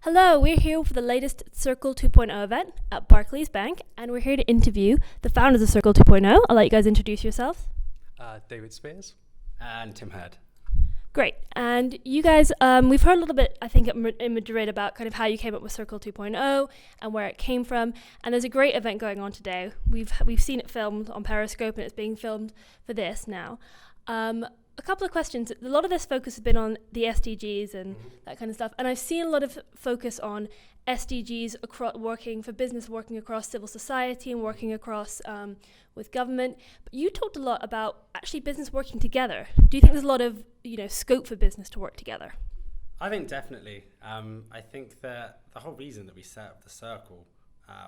Hello, we're here for the latest Circle 2.0 event at Barclays Bank, and we're here to interview the founders of Circle 2.0. I'll let you guys introduce yourselves. David Spears. And Tim Head. Great. And you guys, we've heard a little bit, I think, in Madrid about kind of how you came up with Circle 2.0 and where it came from. And there's a great event going on today. We've seen it filmed on Periscope, and it's being filmed for this now. A couple of questions. A lot of this focus has been on the SDGs and that kind of stuff. And I've seen a lot of focus on SDGs working across civil society and working across with government. But you talked a lot about actually business working together. Do you think there's a lot of scope for business to work together? I think definitely. I think that the whole reason that we set up the Circle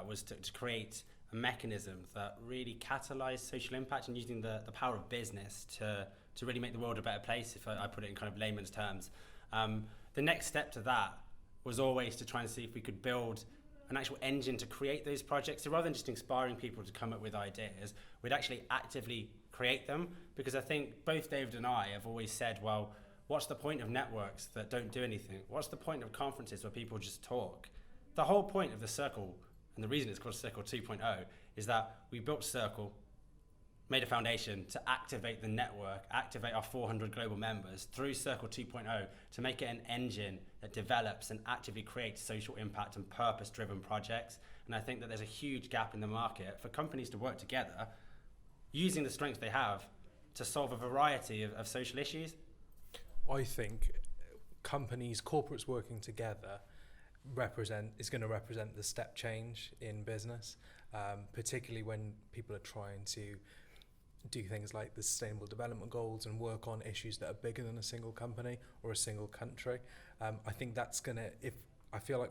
was to create a mechanism that really catalysed social impact and using the power of business to really make the world a better place, if I put it in kind of layman's terms. The next step to that was always to try and see if we could build an actual engine to create those projects. So rather than just inspiring people to come up with ideas, we'd actually actively create them. Because I think both David and I have always said, well, what's the point of networks that don't do anything? What's the point of conferences where people just talk? The whole point of the Circle, and the reason it's called Circle 2.0, is that we built Circle, made a foundation to activate the network, activate our 400 global members through Circle 2.0 to make it an engine that develops and actively creates social impact and purpose-driven projects. And I think that there's a huge gap in the market for companies to work together using the strengths they have to solve a variety of social issues. I think corporates working together is going to represent the step change in business, particularly when people are trying to do things like the Sustainable Development Goals and work on issues that are bigger than a single company or a single country. I think that's I feel like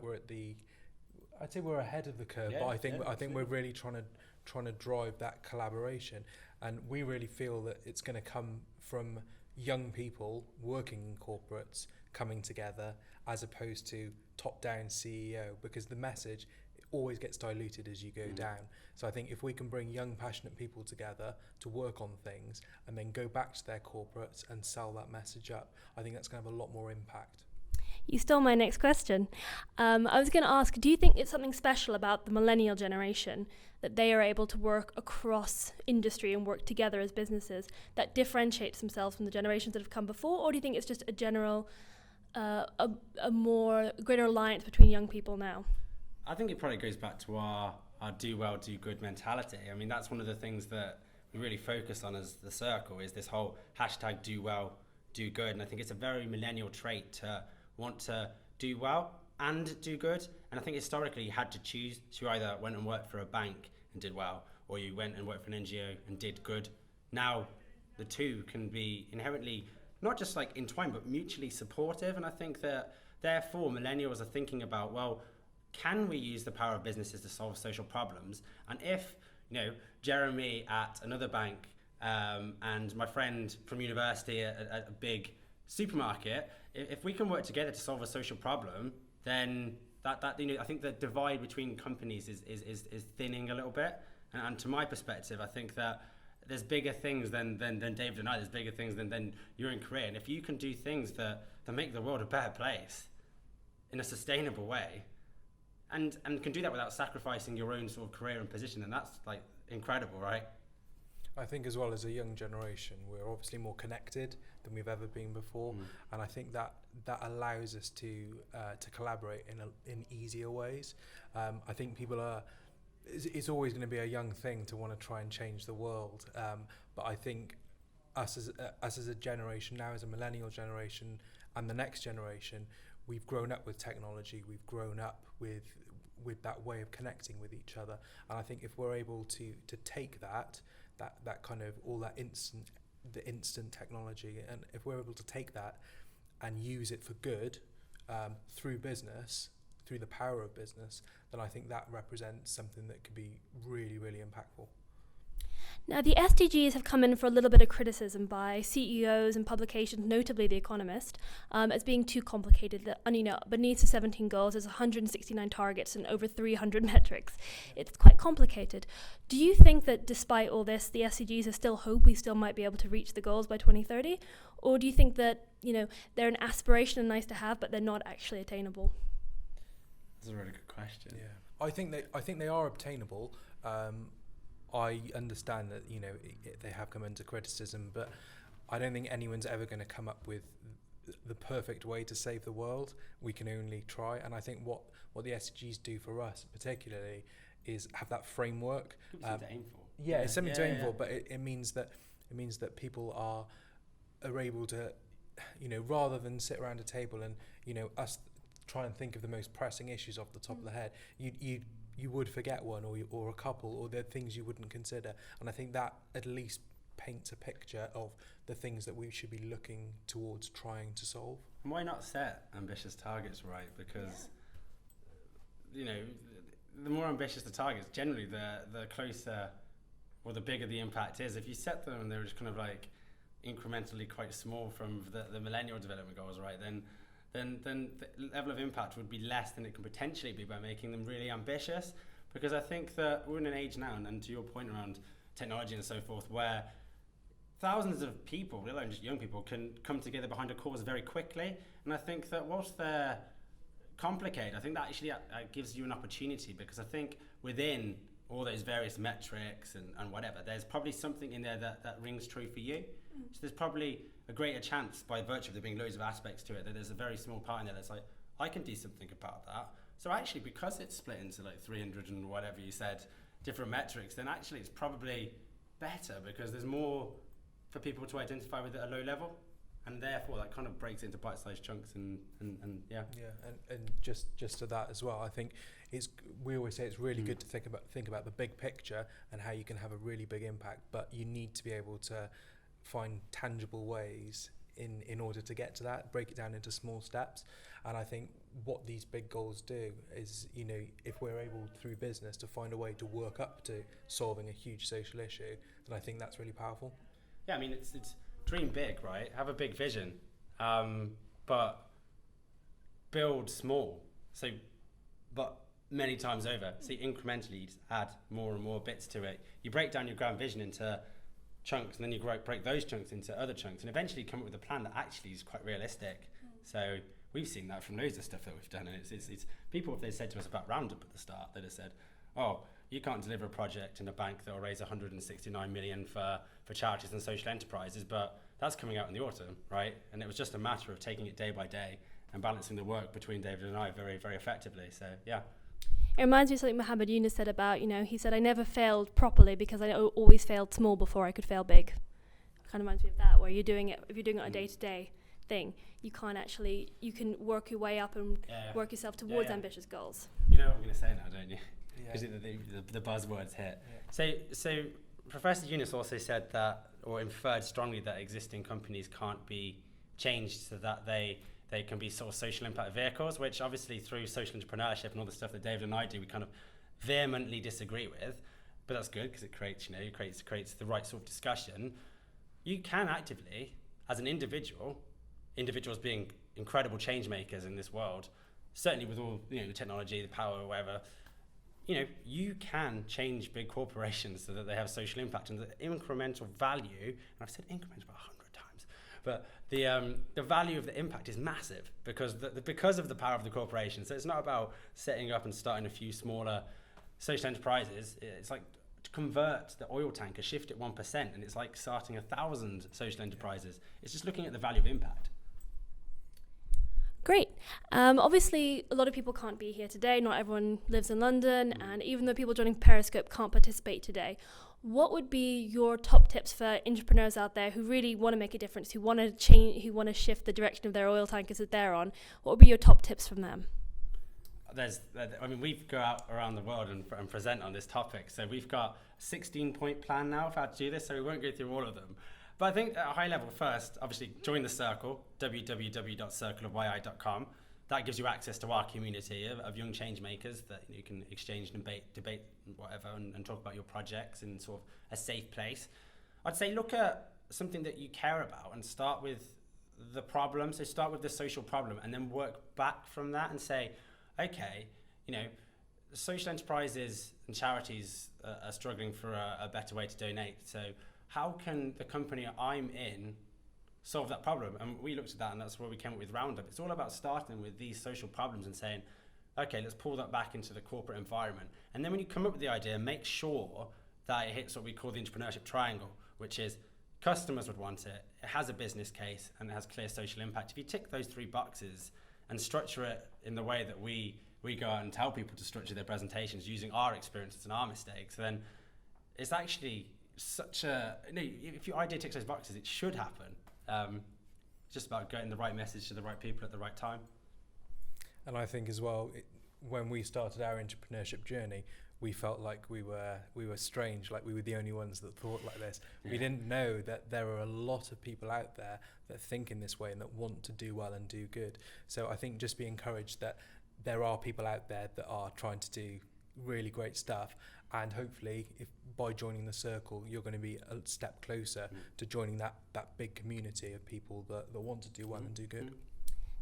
I'd say we're ahead of the curve, but I think we're really trying to drive that collaboration, and we really feel that it's going to come from young people working in corporates coming together as opposed to top-down CEO, because the message always gets diluted as you go down. So I think if we can bring young, passionate people together to work on things and then go back to their corporates and sell that message up, I think that's going to have a lot more impact. You stole my next question. I was going to ask, do you think it's something special about the millennial generation that they are able to work across industry and work together as businesses that differentiates themselves from the generations that have come before? Or do you think it's just a general, a greater alliance between young people now? I think it probably goes back to our do well, do good mentality. I mean, that's one of the things that we really focus on as the Circle, is this whole hashtag do well, do good. And I think it's a very millennial trait to want to do well and do good. And I think historically you had to choose. So you either went and worked for a bank and did well, or you went and worked for an NGO and did good. Now the two can be inherently not just like entwined, but mutually supportive. And I think that therefore millennials are thinking about, well, can we use the power of businesses to solve social problems? And if, Jeremy at another bank and my friend from university at a big supermarket, if we can work together to solve a social problem, then that I think the divide between companies is thinning a little bit. And to my perspective, I think that there's bigger things than David and I. There's bigger things than your own career. And if you can do things that make the world a better place in a sustainable way, and can do that without sacrificing your own sort of career and position, and that's like incredible, right? I think as well, as a young generation, we're obviously more connected than we've ever been before, and I think that allows us to collaborate in easier ways. I think it's always going to be a young thing to want to try and change the world, but I think us as a generation now, as a millennial generation and the next generation, we've grown up with technology, we've grown up with that way of connecting with each other. And I think if we're able to take that kind of all that instant technology, and if we're able to take that and use it for good through business, through the power of business, then I think that represents something that could be really, really impactful. Now, the SDGs have come in for a little bit of criticism by CEOs and publications, notably The Economist, as being too complicated. Beneath the 17 goals, there's 169 targets and over 300 metrics. It's quite complicated. Do you think that despite all this, the SDGs are still hope we still might be able to reach the goals by 2030? Or do you think that, they're an aspiration and nice to have, but they're not actually attainable? That's a really good question. Yeah, I think they are obtainable. I understand that they have come under criticism, but I don't think anyone's ever going to come up with the perfect way to save the world. We can only try, and I think what the SDGs do for us particularly is have that framework. Something to aim for. Yeah, it's something to aim for, but it means that people are able to, rather than sit around a table and us try and think of the most pressing issues off the top of the head, you would forget one or a couple, or the things you wouldn't consider. And I think that at least paints a picture of the things that we should be looking towards trying to solve. And why not set ambitious targets, right? Because the more ambitious the targets, generally the closer or the bigger the impact is. If you set them and they're just kind of like incrementally quite small from the millennial development goals, right, then the level of impact would be less than it can potentially be by making them really ambitious. Because I think that we're in an age now, and to your point around technology and so forth, where thousands of people, let alone just young people, can come together behind a cause very quickly. And I think that whilst they're complicated, I think that actually gives you an opportunity, because I think within all those various metrics and whatever, there's probably something in there that rings true for you. So there's probably a greater chance, by virtue of there being loads of aspects to it, that there's a very small part in there that's like, I can do something about that. So actually, because it's split into like 300 and whatever you said, different metrics, then actually it's probably better, because there's more for people to identify with at a low level. And therefore, that kind of breaks into bite-sized chunks and yeah. Yeah, and just to that as well, I think we always say it's really good to think about the big picture and how you can have a really big impact, but you need to be able to find tangible ways in order to get to that, break it down into small steps. And I think what these big goals do is, if we're able through business to find a way to work up to solving a huge social issue, then I think that's really powerful. Yeah, I mean, it's dream big, right? Have a big vision, but build small. So, but many times over. So incrementally, you just add more and more bits to it. You break down your grand vision into chunks, and then you break those chunks into other chunks, and eventually come up with a plan that actually is quite realistic. So we've seen that from loads of stuff that we've done, and it's people, if they said to us about Roundup at the start, they'd have said, oh, you can't deliver a project in a bank that will raise 169 million for charities and social enterprises, but that's coming out in the autumn, right? And it was just a matter of taking it day by day and balancing the work between David and I very, very effectively. So, yeah. It reminds me of something Mohammed Yunus said about, he said, I never failed properly because I always failed small before I could fail big. It kind of reminds me of that, where if you're doing it on a day-to-day thing, you can work your way up and work yourself towards ambitious goals. You know what I'm going to say now, don't you? Because the buzzwords hit. Yeah. So Professor Yunus also said that, or inferred strongly, that existing companies can't be changed so that they can be sort of social impact vehicles, which obviously through social entrepreneurship and all the stuff that David and I do, we kind of vehemently disagree with. But that's good, because it creates the right sort of discussion. You can actively, as an individuals being incredible change makers in this world, certainly with all the technology, the power, or whatever, you can change big corporations so that they have social impact, and the incremental value, and I've said incremental about 100 times, but the value of the impact is massive because of the power of the corporation. So it's not about setting up and starting a few smaller social enterprises. It's like to convert the oil tanker, shift it 1%, and it's like starting 1,000 social enterprises. It's just looking at the value of impact. Great. Obviously, a lot of people can't be here today. Not everyone lives in London, and even though people joining Periscope can't participate today, what would be your top tips for entrepreneurs out there who really want to make a difference, who want to change, who want to shift the direction of their oil tankers that they're on? What would be your top tips from them? We go out around the world and present on this topic. So we've got a 16-point plan now for how to do this, so we won't go through all of them. But I think at a high level first, obviously join the circle, www.circleofyi.com. That gives you access to our community of young change makers that you can exchange and debate whatever and talk about your projects in sort of a safe place. I'd say look at something that you care about and start with the problem. So start with the social problem and then work back from that and say, okay, social enterprises and charities are struggling for a better way to donate. So how can the company I'm in solve that problem? And we looked at that, and that's where we came up with Roundup. It's all about starting with these social problems and saying, okay, let's pull that back into the corporate environment. And then when you come up with the idea, make sure that it hits what we call the entrepreneurship triangle, which is customers would want it, it has a business case, and it has clear social impact. If you tick those 3 boxes and structure it in the way that we go out and tell people to structure their presentations using our experiences and our mistakes, then it's actually such a, if your idea ticks those boxes, it should happen. It's just about getting the right message to the right people at the right time. And I think as well, when we started our entrepreneurship journey, we felt like we were strange, like we were the only ones that thought like this. Yeah. We didn't know that there are a lot of people out there that think in this way and that want to do well and do good. So I think just be encouraged that there are people out there that are trying to do really great stuff, and hopefully if by joining the circle you're going to be a step closer to joining that big community of people that want to do well and do good.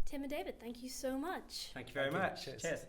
Tim and David, thank you so much. Thank you very much. Cheers. Cheers.